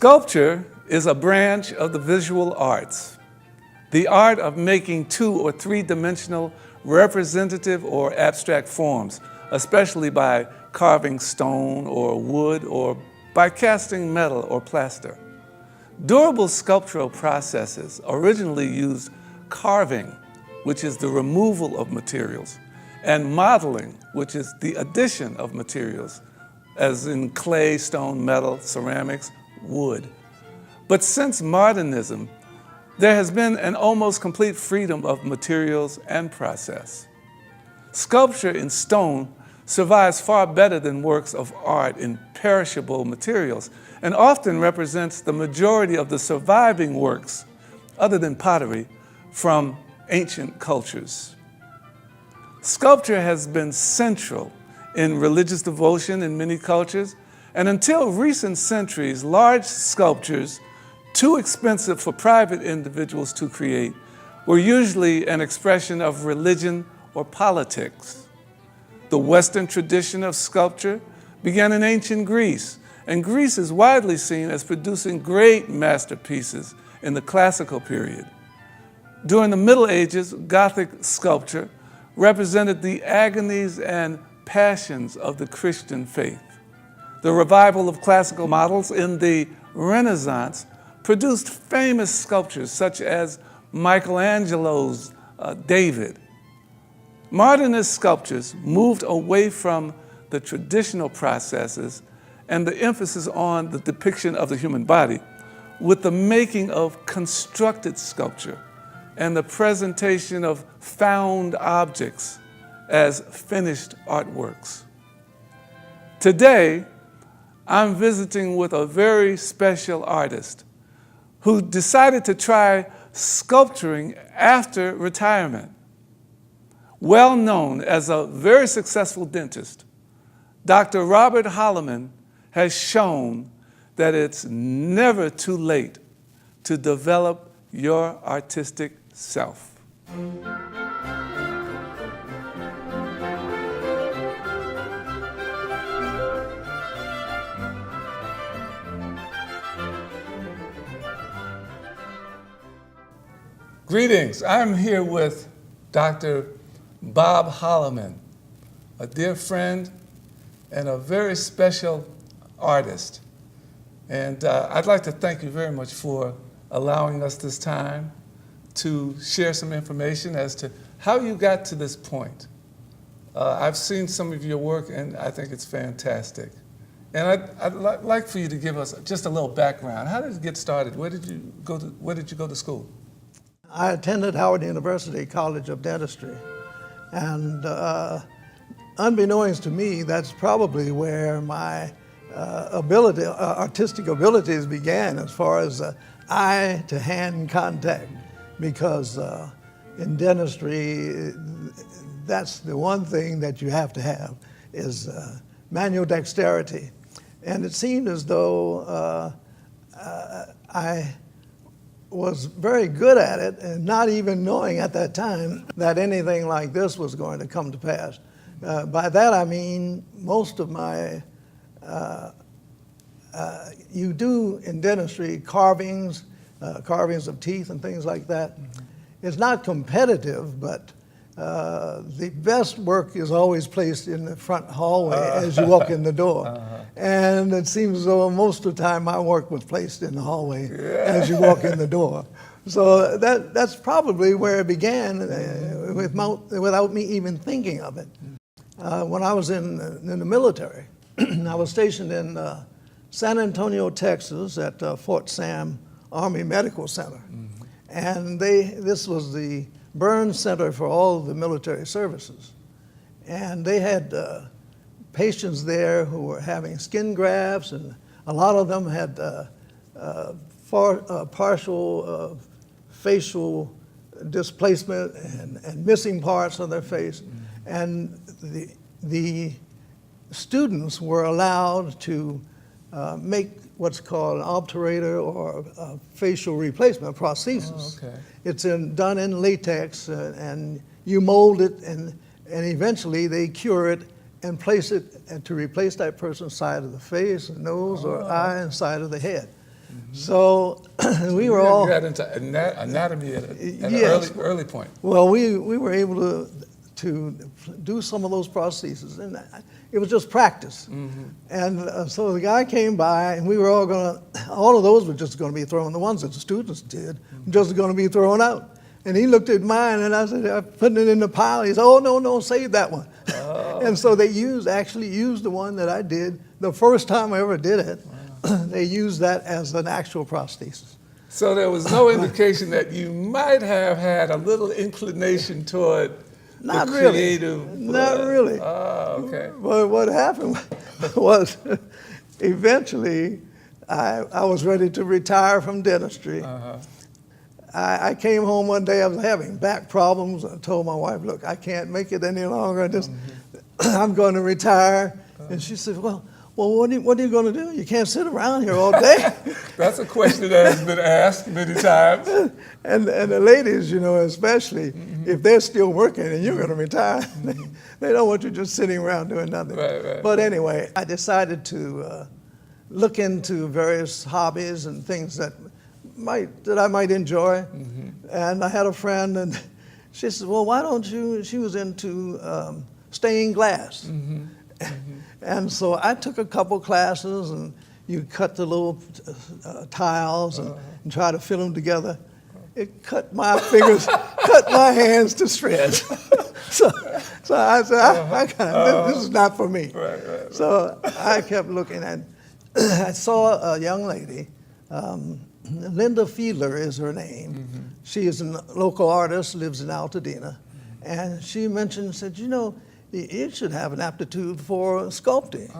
Sculpture is a branch of the visual arts, the art of making 2- or 3-dimensional representative or abstract forms, especially by carving stone or wood or by casting metal or plaster. Durable sculptural processes originally used carving, which is the removal of materials, and modeling, which is the addition of materials, as in clay, stone, metal, ceramics, wood. But since modernism, there has been an almost complete freedom of materials and process. Sculpture in stone survives far better than works of art in perishable materials and often represents the majority of the surviving works, other than pottery, from ancient cultures. Sculpture has been central in religious devotion in many cultures, and until recent centuries, large sculptures, too expensive for private individuals to create, were usually an expression of religion or politics. The Western tradition of sculpture began in ancient Greece, and Greece is widely seen as producing great masterpieces in the classical period. During the Middle Ages, Gothic sculpture represented the agonies and passions of the Christian faith. The revival of classical models in the Renaissance produced famous sculptures such as Michelangelo's David. Modernist sculptures moved away from the traditional processes and the emphasis on the depiction of the human body with the making of constructed sculpture and the presentation of found objects as finished artworks. Today, I'm visiting with a very special artist who decided to try sculpturing after retirement. Well known as a very successful dentist, Dr. Robert Hollomand has shown that it's never too late to develop your artistic self. Greetings, I'm here with Dr. Bob Hollomand, a dear friend and a very special artist. And I'd like to thank you very much for allowing us this time to share some information as to how you got to this point. I've seen some of your work and I think it's fantastic. And I'd like for you to give us just a little background. How did it get started? Where did you go to school? I attended Howard University College of Dentistry, and unbeknownst to me, that's probably where my artistic abilities began as far as eye-to-hand contact, because in dentistry, that's the one thing that you have to have is manual dexterity. And it seemed as though I was very good at it, and not even knowing at that time that anything like this was going to come to pass. By that I mean most of my, you do in dentistry carvings of teeth and things like that. Mm-hmm. It's not competitive, but the best work is always placed in the front hallway as you walk in the door. And it seems as though most of the time my work was placed in the hallway as you walk in the door. So that's probably where it began without me even thinking of it. When I was in the military, I was stationed in San Antonio, Texas at Fort Sam Army Medical Center. Mm-hmm. And this was the burn center for all of the military services. And they had patients there who were having skin grafts, and a lot of them had partial facial displacement and missing parts of their face. Mm-hmm. And the students were allowed to make what's called an obturator or a facial replacement prosthesis. Oh, okay. It's done in latex, and you mold it, and eventually they cure it and place it to replace that person's side of the face, nose, or eye, and side of the head. So we were all. You got into anatomy at an Yes. early point. Well, we were able to do some of those prostheses, and it was just practice. And so the guy came by, and we were all of those were just going to be thrown. The ones that the students did, just going to be thrown out. And he looked at mine, and I said, "I'm putting it in the pile." He said, "Oh, no, save that one." And so they actually used the one that I did the first time I ever did it. They used that as an actual prosthesis. So there was no indication that you might have had a little inclination toward Not the really. creative. Not really. Oh, okay. But what happened was, eventually, I was ready to retire from dentistry. I came home one day, I was having back problems. I told my wife, "Look, I can't make it any longer. I'm going to retire." And she said, well, what are you going to do? You can't sit around here all day. That's a question that has been asked many times. And the ladies, especially, if they're still working and you're going to retire, they don't want you just sitting around doing nothing. Right. But anyway, I decided to look into various hobbies and things that I might enjoy. And I had a friend, and she said, "Well, why don't you?" She was into stained glass. And so I took a couple classes, and you cut the little tiles and try to fit them together. It cut my fingers, cut my hands to shreds. so I said, this is not for me. Right. So I kept looking at. I saw a young lady. Linda Fiedler is her name. She is a local artist, lives in Altadena. And she said, you should have an aptitude for sculpting.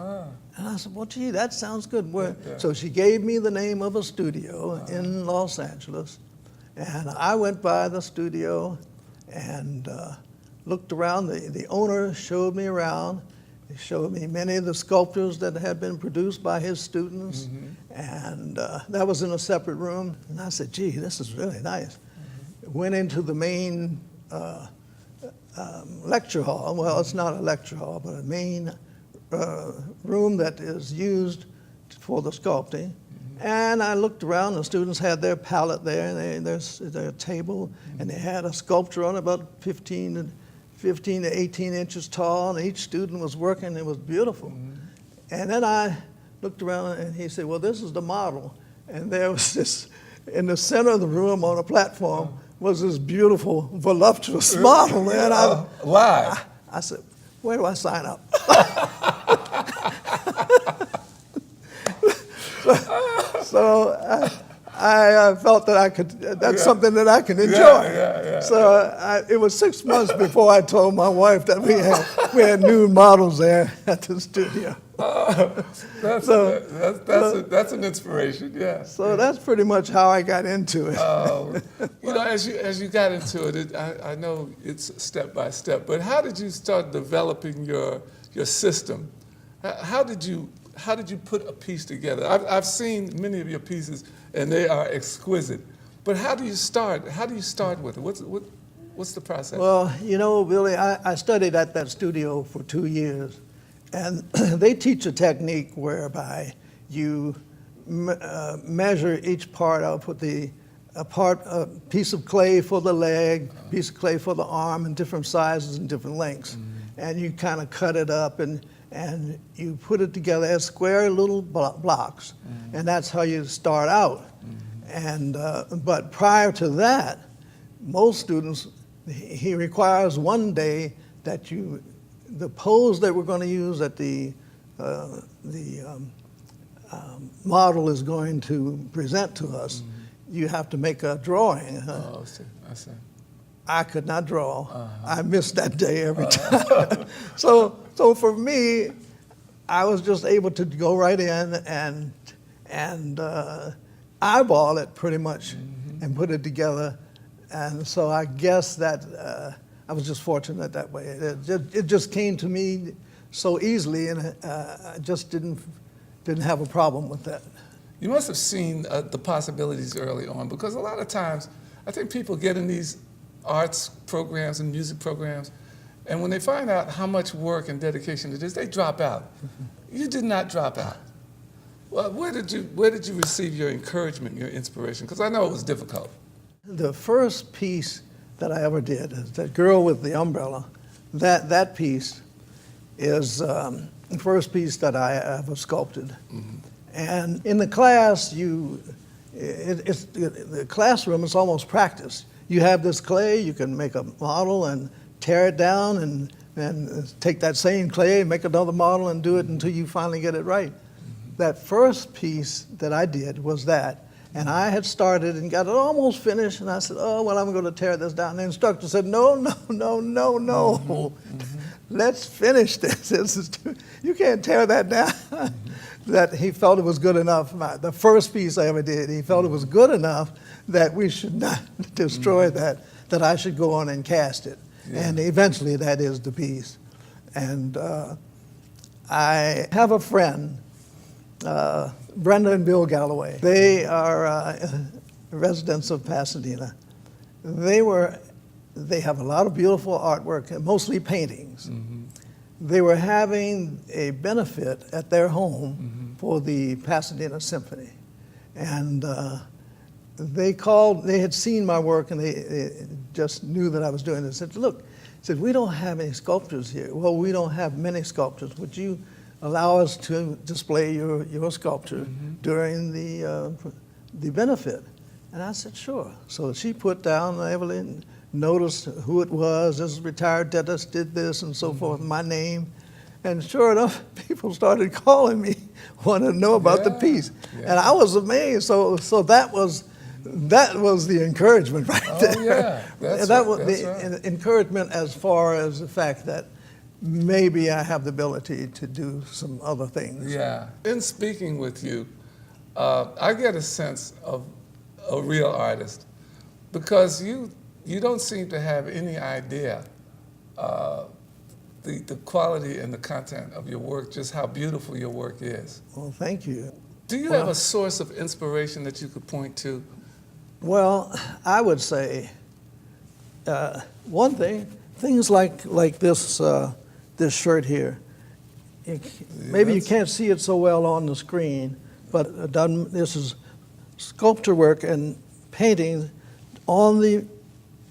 And I said, well, gee, that sounds good. So she gave me the name of a studio in Los Angeles. And I went by the studio and looked around. The owner showed me around. He showed me many of the sculptures that had been produced by his students. And that was in a separate room. And I said, gee, this is really nice. Went into the main lecture hall. Well, it's not a lecture hall, but a main room that is used for the sculpting. And I looked around, the students had their palette there, and their table, and they had a sculpture on it about 15 to 18 inches tall, and each student was working. It was beautiful. And then I looked around, and he said, well, this is the model. And there was this, in the center of the room on a platform, was this beautiful, voluptuous model. And live. I said, where do I sign up? So I felt that I could, that's something that I can enjoy. So it was 6 months before I told my wife that we had nude models there at the studio. That's an inspiration, yeah. So that's pretty much how I got into it. As you got into it, I know it's step by step, but how did you start developing your system? How did you put a piece together? I've seen many of your pieces, and they are exquisite. But how do you start? How do you start with it? What's the process? Well, Billy, I studied at that studio for 2 years, and they teach a technique whereby you measure each part out, put a piece of clay for the leg, piece of clay for the arm, in different sizes and different lengths, and you kind of cut it up and you put it together as square little blocks, and that's how you start out. And but prior to that, most students, he requires one day that the pose that we're going to use that the model is going to present to us, you have to make a drawing. I see. I could not draw. I missed that day every time. So for me, I was just able to go right in and eyeball it pretty much and put it together. And so I guess that I was just fortunate that way. It just came to me so easily, and I just didn't have a problem with that. You must have seen the possibilities early on, because a lot of times I think people get in these arts programs and music programs, and when they find out how much work and dedication it is, they drop out. You did not drop out. Well, where did you receive your encouragement, your inspiration? Because I know it was difficult. The first piece that I ever did, is that girl with the umbrella, that piece is the first piece that I ever sculpted. Mm-hmm. And in the class, the classroom is almost practice. You have this clay, you can make a model and tear it down and take that same clay, make another model and do it until you finally get it right. Mm-hmm. That first piece that I did was that. And I had started and got it almost finished, and I said, oh, well, I'm going to tear this down. And the instructor said, no. Mm-hmm. Let's finish this. You can't tear that down. Mm-hmm. That he felt it was good enough. The first piece I ever did, he felt it was good enough that we should not destroy that I should go on and cast it. Yeah. And eventually that is the piece. And I have a friend, Brenda and Bill Galloway. They are residents of Pasadena. They have a lot of beautiful artwork, mostly paintings. Mm-hmm. They were having a benefit at their home mm-hmm. for the Pasadena Symphony. And they had seen my work, and they just knew that I was doing this. They said, look, we don't have any sculptors here. Well, we don't have many sculptors. Would you allow us to display your sculpture mm-hmm. during the benefit? And I said, sure. So she put down, Evelyn noticed who it was. This retired dentist did this and so mm-hmm. forth, my name. And sure enough, people started calling me, wanting to know about the piece. Yeah. And I was amazed. So that was the encouragement right there. Oh, yeah. That was the encouragement as far as the fact that maybe I have the ability to do some other things. Yeah. In speaking with you, I get a sense of a real artist because you don't seem to have any idea the quality and the content of your work, just how beautiful your work is. Well, thank you. Do you have a source of inspiration that you could point to? Well, I would say one thing, things like this this shirt here. Maybe you can't see it so well on the screen, but this is sculpture work and painting on the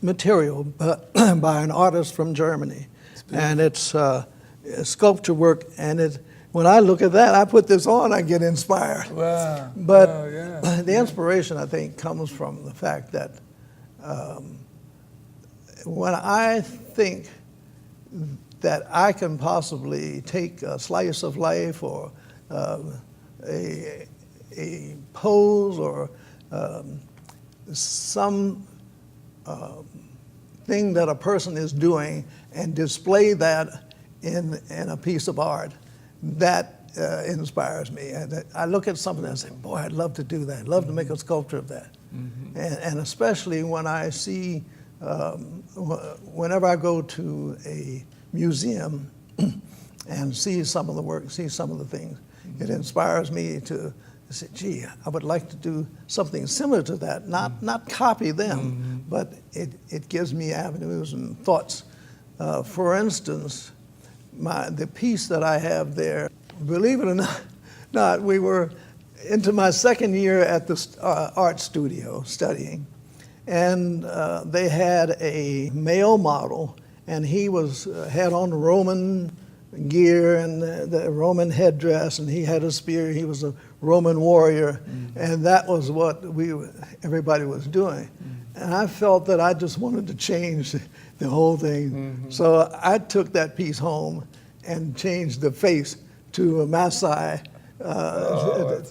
material by an artist from Germany. And it's sculpture work, and when I look at that, I put this on, I get inspired. Wow. But oh, yeah. The inspiration, I think, comes from the fact that when I think that I can possibly take a slice of life or a pose or some thing that a person is doing and display that in a piece of art, that inspires me. And I look at something and I say, boy, I'd love to do that. I'd love to make a sculpture of that. Mm-hmm. And especially when I see, whenever I go to a museum and see some of the work, see some of the things, mm-hmm. it inspires me to say, gee, I would like to do something similar to that, not copy them, mm-hmm. but it gives me avenues and thoughts. For instance, the piece that I have there, believe it or not, we were into my second year at the art studio studying, and they had a male model, and he had on Roman gear and the Roman headdress, and he had a spear. He was a Roman warrior, mm-hmm. and that was what everybody was doing. Mm-hmm. And I felt that I just wanted to change the whole thing. Mm-hmm. So I took that piece home and changed the face to a Maasai,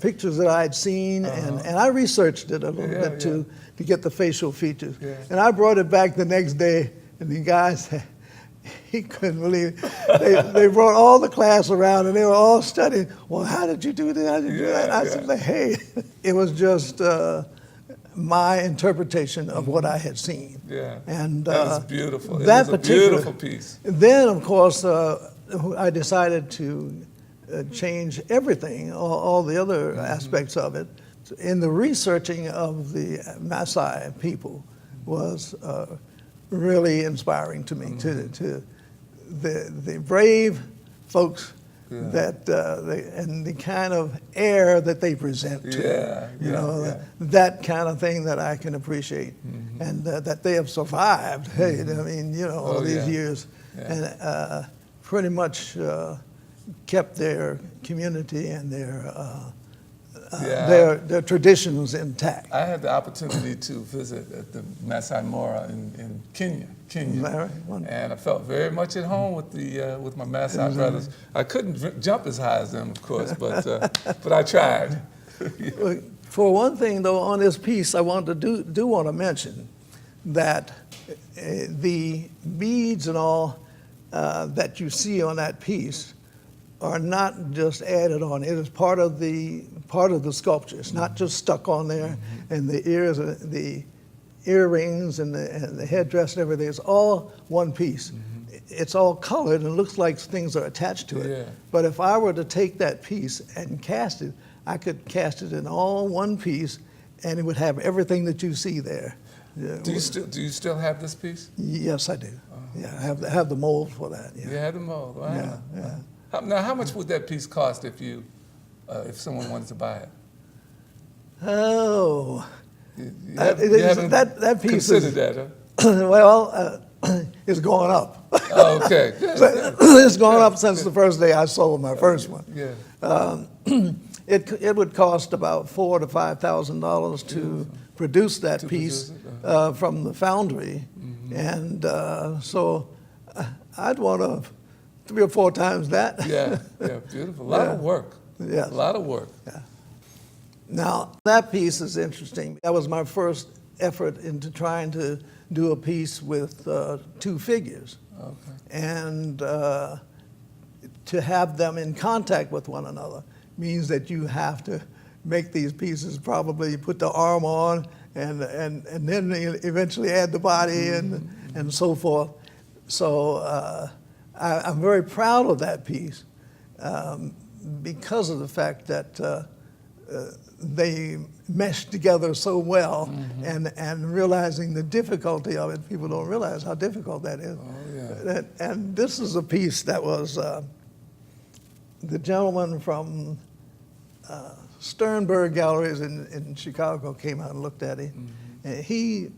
pictures that I'd seen, and I researched it a little bit to get the facial features. Yeah. And I brought it back the next day, and the guys, he couldn't believe it. They brought all the class around, and they were all studying. Well, how did you do that? How did you do that? And I said, hey, it was just my interpretation of what I had seen. Yeah, and that was beautiful. That was a beautiful piece. Then, of course, I decided to change everything, all the other mm-hmm. aspects of it. In the researching of the Maasai people was really inspiring to me. Mm-hmm. To the brave folks that and the kind of air that they present to that kind of thing that I can appreciate, and that they have survived. Hey, I mean, all these years, and pretty much kept their community and their traditions intact. I had the opportunity to visit at the Masai Mara in Kenya, and I felt very much at home with my Masai brothers. I couldn't jump as high as them, of course, but I tried. For one thing, though, on this piece, I want to do want to mention that the beads and all that you see on that piece are not just added on. It is part of the sculpture. It's not just stuck on there, and the ears, the earrings, and the headdress and everything. It's all one piece. It's all colored and looks like things are attached to it. Yeah. But if I were to take that piece and cast it, I could cast it in all one piece, and it would have everything that you see there. Yeah. Do you still have this piece? Yes, I do. Yeah, I have the mold for that. Yeah. You have the mold. Wow. Yeah. Now, how much would that piece cost if someone wanted to buy it? You haven't that piece considered that, huh? well, it's going up. Oh, okay. It's gone up since the first day I sold my first one. Yeah. It would cost about $4,000 to $5,000 to produce that piece from the foundry, and so I'd want 3 or 4 times that. Yeah, beautiful. A lot of work. Yes. A lot of work. Yeah. Now, that piece is interesting. That was my first effort into trying to do a piece with 2 figures. Okay. And to have them in contact with one another means that you have to make these pieces, probably put the arm on and then eventually add the body and so forth. So I'm very proud of that piece because of the fact that they meshed together so well, and realizing the difficulty of it. People don't realize how difficult that is. Oh, yeah. And this is a piece that was the gentleman from Sternberg Galleries in Chicago came out and looked at it. And he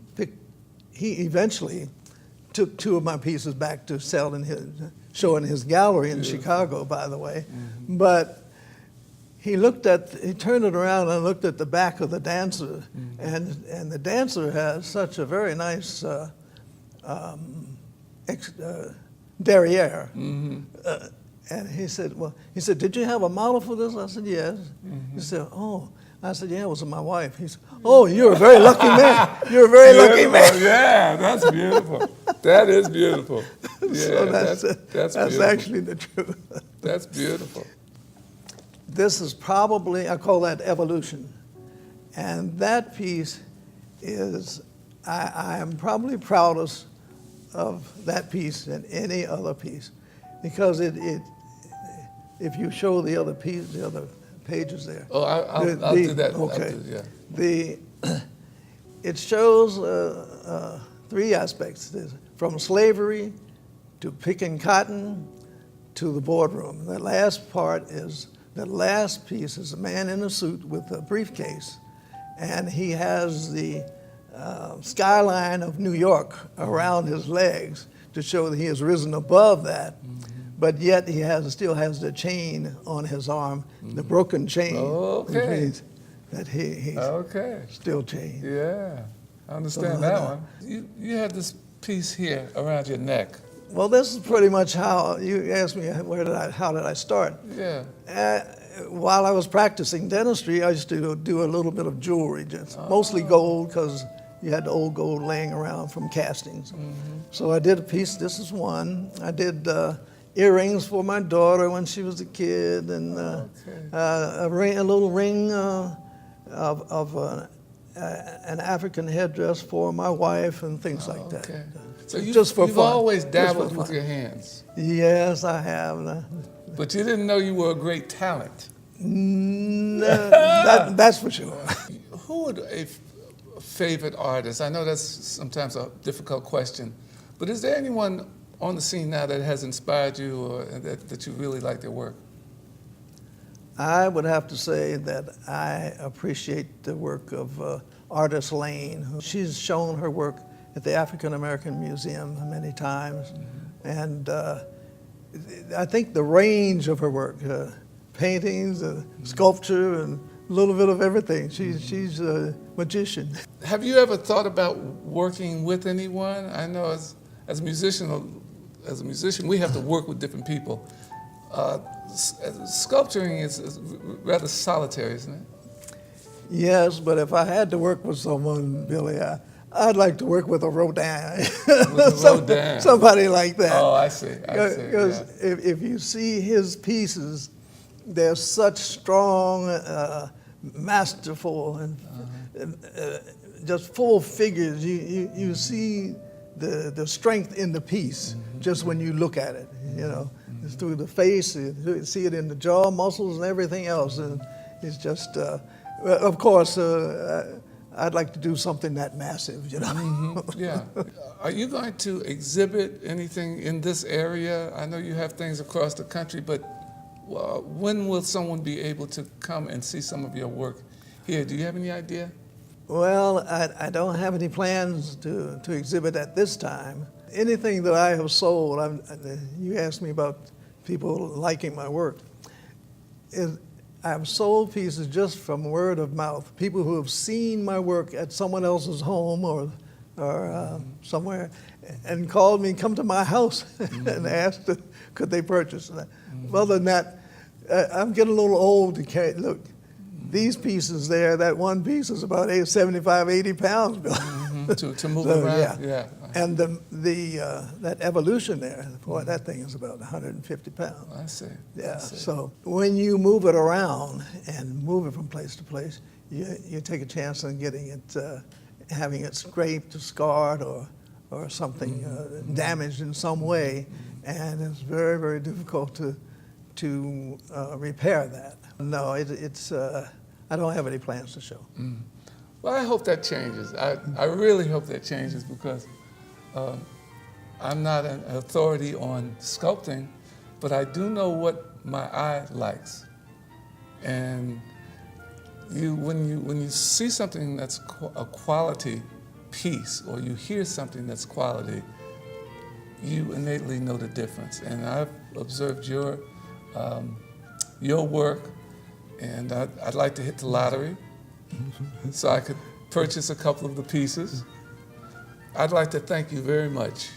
eventually took 2 of my pieces back to sell show in his gallery in Chicago, by the way. But he turned it around and looked at the back of the dancer, and the dancer has such a very nice derriere. And he said, did you have a model for this? I said, yes. He said, oh. I said, yeah, it was my wife. He said, oh, you're a very lucky man. You're a very lucky man. Yeah, that's beautiful. That is beautiful. Yeah, so that's actually the truth. That's beautiful. This is probably, I call that evolution. And that piece is, I am probably proudest of that piece than any other piece. Because if you show the other piece, the other pages there. Oh, I'll do that. Okay. It shows 3 aspects. There's from slavery to picking cotton to the boardroom. The last piece is a man in a suit with a briefcase, and he has the skyline of New York around his legs to show that he has risen above that. But yet he still has the chain on his arm, the broken chain, which means that he's still chained. Yeah, I understand that one. You had this piece here around your neck. Well, this is pretty much how you asked me. How did I start? Yeah. While I was practicing dentistry, I used to do a little bit of jewelry, just mostly gold, because you had the old gold laying around from castings. So I did a piece. This is one. I did earrings for my daughter when she was a kid, and a little ring of an African headdress for my wife, and things like that. So you've always dabbled with your hands. Yes, I have. But you didn't know you were a great talent. That's for sure. Who would a favorite artist? I know that's sometimes a difficult question, but is there anyone on the scene now that has inspired you, or that you really like their work? I would have to say that I appreciate the work of artist Lane. She's shown her work at the African American Museum many times, and I think the range of her work, paintings, sculpture, and a little bit of everything. She's a magician. Have you ever thought about working with anyone? I know as a musician, we have to work with different people. Sculpturing is rather solitary, isn't it? Yes, but if I had to work with someone, Billy, I'd like to work with a Rodin. With a Rodin. Somebody like that. Oh, I see. Because if you see his pieces, they're such strong, masterful, and just full figures. You see the strength in the piece just when you look at it. You know, it's through the face. You see it in the jaw muscles and everything else. And it's just, of course, I'd like to do something that massive. You know. Yeah. Are you going to exhibit anything in this area? I know you have things across the country, but when will someone be able to come and see some of your work here? Do you have any idea? Well, I don't have any plans to exhibit at this time. Anything that I have sold, you asked me about people liking my work. I've sold pieces just from word of mouth. People who have seen my work at someone else's home or somewhere and called me, come to my house and asked could they purchase that. Other than that, I'm getting a little old to carry. Look, these pieces there, that one piece is about 75, 80 pounds, Bill. To move around, yeah. And that evolution there, boy, that thing is about 150 pounds. I see. Yeah, I see. so when you move it around and move it from place to place, you take a chance on getting it, having it scraped or scarred or something damaged in some way, and it's very, very difficult to repair that. No, I don't have any plans to show. Well, I hope that changes. I really hope that changes because I'm not an authority on sculpting, but I do know what my eye likes. And when you see something that's a quality piece, or you hear something that's quality, you innately know the difference. And I've observed your work, and I'd like to hit the lottery so I could purchase a couple of the pieces. I'd like to thank you very much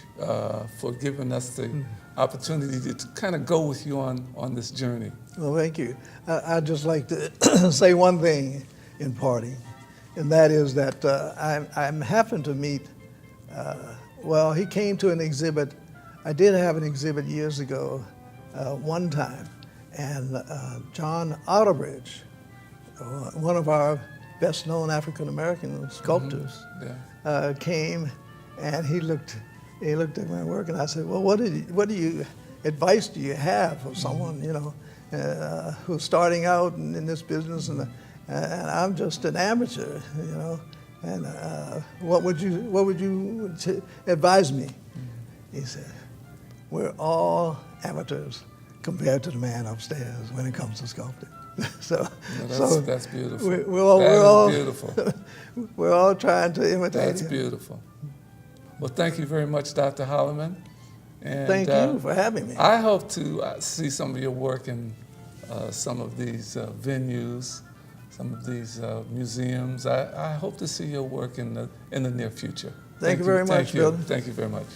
for giving us the opportunity to kind of go with you on this journey. Well, thank you. I'd just like to say one thing in parting, and that is that I happened to meet, he came to an exhibit. I did have an exhibit years ago, one time, and John Otterbridge, one of our best-known African-American sculptors, came, and he looked at my work, and I said, well, what advice do you have for someone, who's starting out in this business, and I'm just an amateur, and what would you advise me? He said, we're all amateurs compared to the man upstairs when it comes to sculpting. That's beautiful. Beautiful. We're all trying to imitate. That's beautiful. Well, thank you very much, Dr. Hollomand. And thank you for having me. I hope to see some of your work in some of these venues, some of these museums. I hope to see your work in the near future. Thank you very much, Bill. Thank you very much.